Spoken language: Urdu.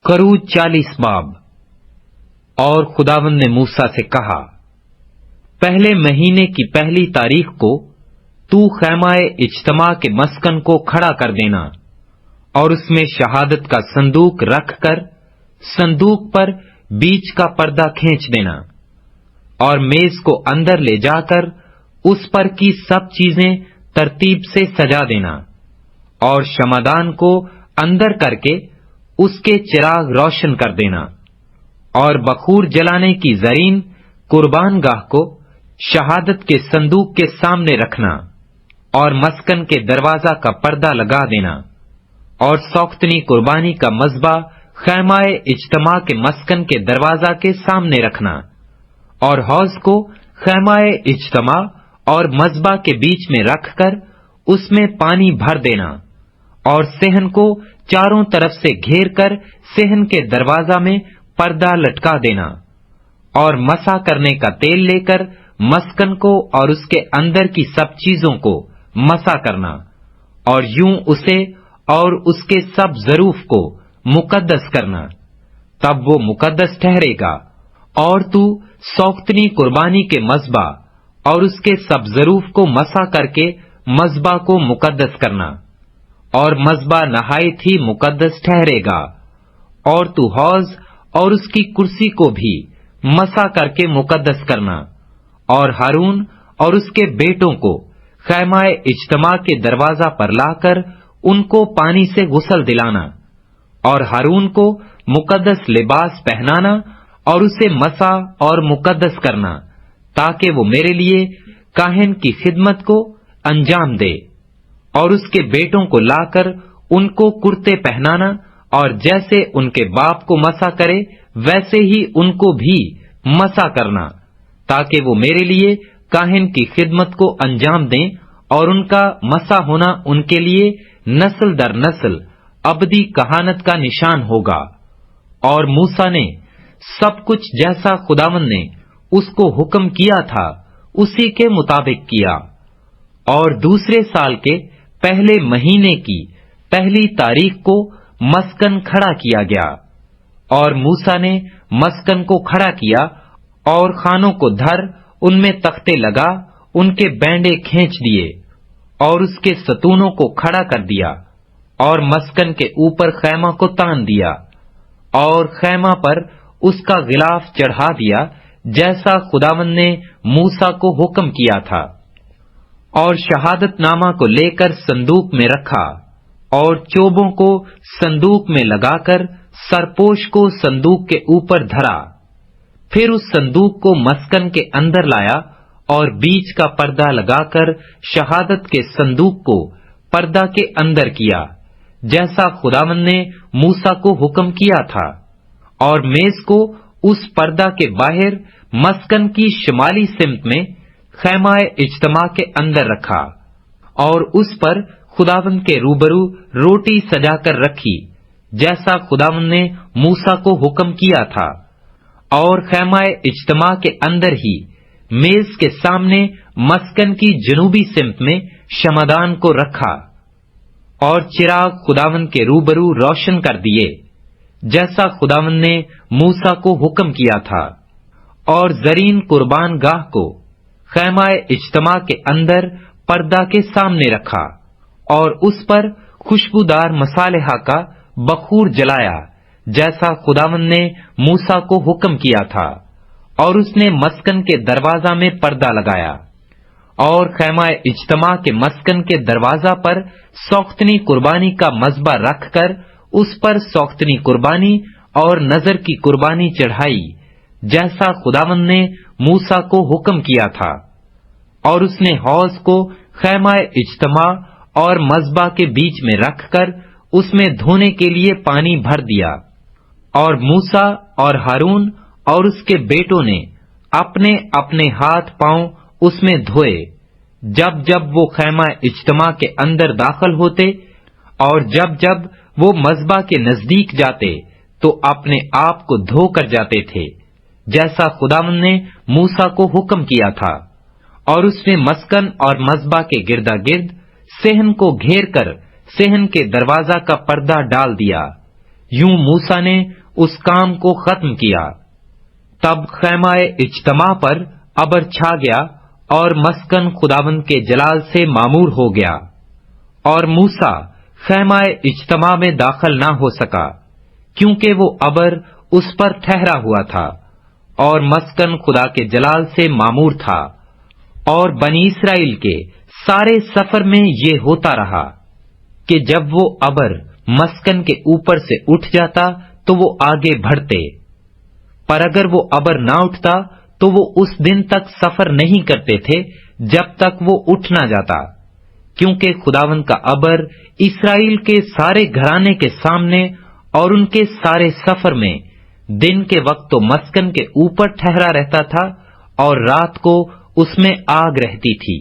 خروج 40 باب۔ اور خداوند نے موسیٰ سے کہا، پہلے مہینے کی پہلی تاریخ کو تو خیمہ اجتماع کے مسکن کو کھڑا کر دینا، اور اس میں شہادت کا صندوق رکھ کر صندوق پر بیچ کا پردہ کھینچ دینا، اور میز کو اندر لے جا کر اس پر کی سب چیزیں ترتیب سے سجا دینا، اور شمعدان کو اندر کر کے اس کے چراغ روشن کر دینا، اور بخور جلانے کی زرین قربان گاہ کو شہادت کے صندوق کے سامنے رکھنا، اور مسکن کے دروازہ کا پردہ لگا دینا، اور سوختنی قربانی کا مذبح خیمہ اجتماع کے مسکن کے دروازہ کے سامنے رکھنا، اور حوض کو خیمہ اجتماع اور مذبح کے بیچ میں رکھ کر اس میں پانی بھر دینا، اور صحن کو چاروں طرف سے گھیر کر صحن کے دروازہ میں پردہ لٹکا دینا، اور مسح کرنے کا تیل لے کر مسکن کو اور اس کے اندر کی سب چیزوں کو مسح کرنا، اور یوں اسے اور اس کے سب ظروف کو مقدس کرنا، تب وہ مقدس ٹھہرے گا۔ اور تو سوختنی قربانی کے مذبح اور اس کے سب ظروف کو مسح کر کے مذبح کو مقدس کرنا، اور مذبح نہایت ہی مقدس ٹھہرے گا۔ اور تو حوض اور اس کی کرسی کو بھی مسح کر کے مقدس کرنا، اور ہارون اور اس کے بیٹوں کو خیمہ اجتماع کے دروازہ پر لا کر ان کو پانی سے غسل دلانا، اور ہارون کو مقدس لباس پہنانا اور اسے مسح اور مقدس کرنا، تاکہ وہ میرے لیے کاہن کی خدمت کو انجام دے، اور اس کے بیٹوں کو لا کر ان کو کرتے پہنانا، اور جیسے ان کے باپ کو مسح کرے ویسے ہی ان کو بھی مسح کرنا، تاکہ وہ میرے لیے کاہن کی خدمت کو انجام دیں، اور ان کا مسح ہونا ان کے لیے نسل در نسل ابدی کہانت کا نشان ہوگا۔ اور موسیٰ نے سب کچھ جیسا خداوند نے اس کو حکم کیا تھا اسی کے مطابق کیا۔ اور دوسرے سال کے پہلے مہینے کی پہلی تاریخ کو مسکن کھڑا کیا گیا، اور موسیٰ نے مسکن کو کھڑا کیا، اور خانوں کو دھر ان میں تختے لگا ان کے بینڈے کھینچ دیے، اور اس کے ستونوں کو کھڑا کر دیا، اور مسکن کے اوپر خیمہ کو تان دیا، اور خیمہ پر اس کا غلاف چڑھا دیا جیسا خداوند نے موسیٰ کو حکم کیا تھا، اور شہادت نامہ کو لے کر صندوق میں رکھا، اور چوبوں کو صندوق میں لگا کر سرپوش کو صندوق کے اوپر دھرا۔ پھر اس صندوق کو مسکن کے اندر لایا، اور بیچ کا پردہ لگا کر شہادت کے صندوق کو پردہ کے اندر کیا جیسا خداوند نے موسیٰ کو حکم کیا تھا، اور میز کو اس پردہ کے باہر مسکن کی شمالی سمت میں خیمہ اجتماع کے اندر رکھا، اور اس پر خداوند کے روبرو روٹی سجا کر رکھی جیسا خداوند نے موسیٰ کو حکم کیا تھا، اور خیمہ اجتماع کے اندر ہی میز کے سامنے مسکن کی جنوبی سمت میں شمعدان کو رکھا، اور چراغ خداوند کے روبرو روشن کر دیے جیسا خداوند نے موسیٰ کو حکم کیا تھا، اور زرین قربان گاہ کو خیمہ اجتماع کے اندر پردہ کے سامنے رکھا، اور اس پر خوشبودار مصالحہ کا بخور جلایا جیسا خداوند نے موسیٰ کو حکم کیا تھا، اور اس نے مسکن کے دروازہ میں پردہ لگایا، اور خیمہ اجتماع کے مسکن کے دروازہ پر سوختنی قربانی کا مذبح رکھ کر اس پر سوختنی قربانی اور نذر کی قربانی چڑھائی جیسا خداوند نے موسیٰ کو حکم کیا تھا، اور اس نے حوض کو خیمہ اجتماع اور مذبح کے بیچ میں رکھ کر اس میں دھونے کے لیے پانی بھر دیا، اور موسیٰ اور ہارون اور اس کے بیٹوں نے اپنے اپنے ہاتھ پاؤں اس میں دھوئے جب جب وہ خیمہ اجتماع کے اندر داخل ہوتے، اور جب جب وہ مذبح کے نزدیک جاتے تو اپنے آپ کو دھو کر جاتے تھے جیسا خداوند نے موسیٰ کو حکم کیا تھا۔ اور اس نے مسکن اور مذبح کے گردا گرد صحن کو گھیر کر صحن کے دروازہ کا پردہ ڈال دیا، یوں موسیٰ نے اس کام کو ختم کیا۔ تب خیمہ اجتماع پر ابر چھا گیا اور مسکن خداوند کے جلال سے معمور ہو گیا، اور موسیٰ خیمہ اجتماع میں داخل نہ ہو سکا، کیونکہ وہ ابر اس پر ٹھہرا ہوا تھا، اور مسکن خدا کے جلال سے معمور تھا۔ اور بنی اسرائیل کے سارے سفر میں یہ ہوتا رہا کہ جب وہ ابر مسکن کے اوپر سے اٹھ جاتا تو وہ آگے بڑھتے، پر اگر وہ ابر نہ اٹھتا تو وہ اس دن تک سفر نہیں کرتے تھے جب تک وہ اٹھ نہ جاتا، کیونکہ خداوند کا ابر اسرائیل کے سارے گھرانے کے سامنے اور ان کے سارے سفر میں دن کے وقت تو مسکن کے اوپر ٹھہرا رہتا تھا، اور رات کو اس میں آگ رہتی تھی۔